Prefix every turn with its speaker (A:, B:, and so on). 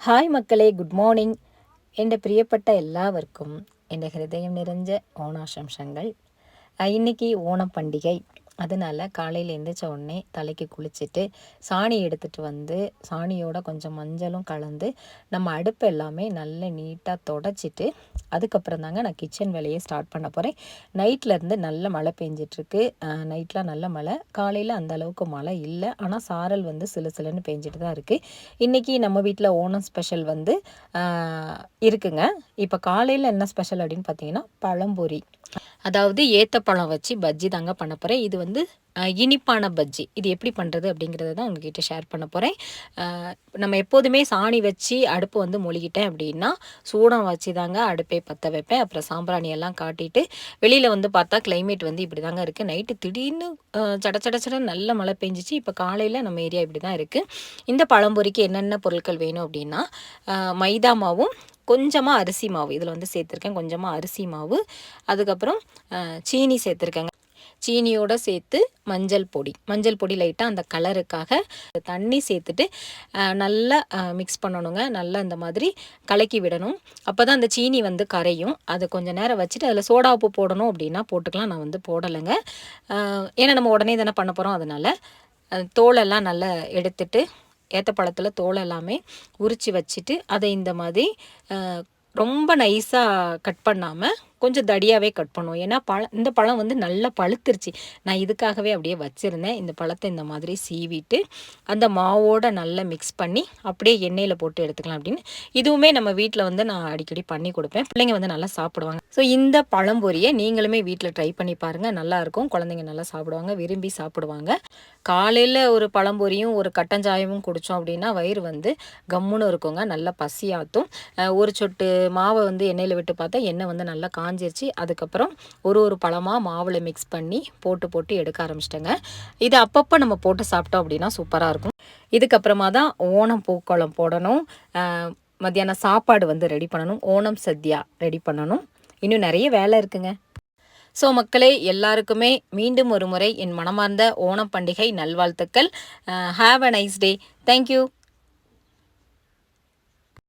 A: Hi മക്കളെ, good morning. എൻ്റെ പ്രിയപ്പെട്ട എല്ലാവർക്കും എൻ്റെ ഹൃദയം നിറഞ്ഞ ഓണാശംസകൾ. இன்னைக்கு ஓணம் பண்டிகை. அதனால் காலையில் எழுந்திரிச்ச உடனே தலைக்கு குளிச்சுட்டு சாணி எடுத்துகிட்டு வந்து சாணியோட கொஞ்சம் மஞ்சளும் கலந்து நம்ம அடுப்பு எல்லாமே நல்லா நீட்டாக தொடச்சிட்டு அதுக்கப்புறம் தாங்க நான் கிச்சன் வேலையை ஸ்டார்ட் பண்ண போகிறேன். நைட்லேருந்து நல்ல மழை பெஞ்சிட்ருக்கு. நைட்லாம் நல்ல மழை, காலையில் அந்த அளவுக்கு மழை இல்லை, ஆனால் சாரல் வந்து சிலு சிலுன்னு பெஞ்சிட்டு தான் இருக்குது. இன்றைக்கி நம்ம வீட்டில் ஓணம் ஸ்பெஷல் வந்து இருக்குங்க. இப்போ காலையில் என்ன ஸ்பெஷல் அப்படின்னு பார்த்தீங்கன்னா பழம்பொரி, அதாவது ஏத்தப்பழம் வச்சு பஜ்ஜி தாங்க பண்ண போகிறேன். இது வந்து இனிப்பான பஜ்ஜி. இது எப்படி பண்ணுறது அப்படிங்கிறத தான் உங்ககிட்ட ஷேர் பண்ண போகிறேன். நம்ம எப்போதுமே சாணி வச்சு அடுப்பு வந்து மொழிகிட்டேன் அப்படின்னா சூடம் வச்சு தாங்க அடுப்பே பற்ற வைப்பேன். அப்புறம் சாம்பிராணி எல்லாம் காட்டிட்டு வெளியில் வந்து பார்த்தா கிளைமேட் வந்து இப்படி தாங்க இருக்குது. நைட்டு திடீர்னு சட நல்ல மழை பெஞ்சிச்சு. இப்போ காலையில் நம்ம ஏரியா இப்படி தான் இருக்குது. இந்த பழம்பொரிக்கு என்னென்ன பொருட்கள் வேணும் அப்படின்னா மைதா மாவும் கொஞ்சமாக அரிசி மாவு இதில் வந்து சேர்த்துருக்கேன். கொஞ்சமாக அரிசி மாவு, அதுக்கப்புறம் சீனி சேர்த்துருக்கேங்க. சீனியோடு சேர்த்து மஞ்சள் பொடி லைட்டாக அந்த கலருக்காக தண்ணி சேர்த்துட்டு நல்லா மிக்ஸ் பண்ணணுங்க. நல்லா இந்த மாதிரி கலக்கி விடணும். அப்போ தான் அந்த சீனி வந்து கரையும். அது கொஞ்சம் நேரம் வச்சுட்டு அதில் சோடா உப்பு போடணும் அப்படின்னா போட்டுக்கலாம். நான் வந்து போடலைங்க. ஏன்னா நம்ம உடனே தானே பண்ண போகிறோம். அதனால் தோலெல்லாம் நல்லா எடுத்துட்டு ஏத்தப்பழத்தில் தோல் எல்லாமே உரித்து வச்சுட்டு அதை இந்த மாதிரி ரொம்ப நைஸாக கட் பண்ணாமல் கொஞ்சம் தடியாகவே கட் பண்ணுவோம். ஏன்னா இந்த பழம் வந்து நல்லா பழுத்துருச்சு. நான் இதுக்காகவே அப்படியே வச்சுருந்தேன். இந்த பழத்தை இந்த மாதிரி சீவிட்டு அந்த மாவோடு நல்லா மிக்ஸ் பண்ணி அப்படியே எண்ணெயில் போட்டு எடுத்துக்கலாம் அப்படின்னு. இதுவுமே நம்ம வீட்டில் வந்து நான் அடிக்கடி பண்ணி கொடுப்பேன். பிள்ளைங்க வந்து நல்லா சாப்பிடுவாங்க. ஸோ இந்த பழம்பொரியை நீங்களுமே வீட்டில் ட்ரை பண்ணி பாருங்கள். நல்லாயிருக்கும். குழந்தைங்க நல்லா சாப்பிடுவாங்க, விரும்பி சாப்பிடுவாங்க. காலையில் ஒரு பழம்பொரியும் ஒரு கட்டஞ்சாயமும் குடித்தோம் அப்படின்னா வயிறு வந்து கம்முன்னு இருக்குங்க. நல்லா பசியாற்றும். ஒரு சொட்டு மாவை வந்து எண்ணெயில் விட்டு பார்த்தா எண்ணெய் வந்து நல்லா காஞ்சிருச்சு. அதுக்கப்புறம் ஒரு பழமாக மாவில் மிக்ஸ் பண்ணி போட்டு எடுக்க ஆரம்பிச்சிட்டேங்க. இது அப்பப்போ நம்ம போட்டு சாப்பிட்டோம் அப்படின்னா சூப்பராக இருக்கும். இதுக்கப்புறமா தான் ஓணம் பூக்கோளம் போடணும். மத்தியானம் சாப்பாடு வந்து ரெடி பண்ணணும். ஓணம் சத்யா ரெடி பண்ணணும். இன்னும் நிறைய வேலை இருக்குங்க. ஸோ மக்களே, எல்லாருக்குமே மீண்டும் ஒரு முறை என் மனமார்ந்த ஓணம் பண்டிகை நல்வாழ்த்துக்கள். Have a nice day. Thank you.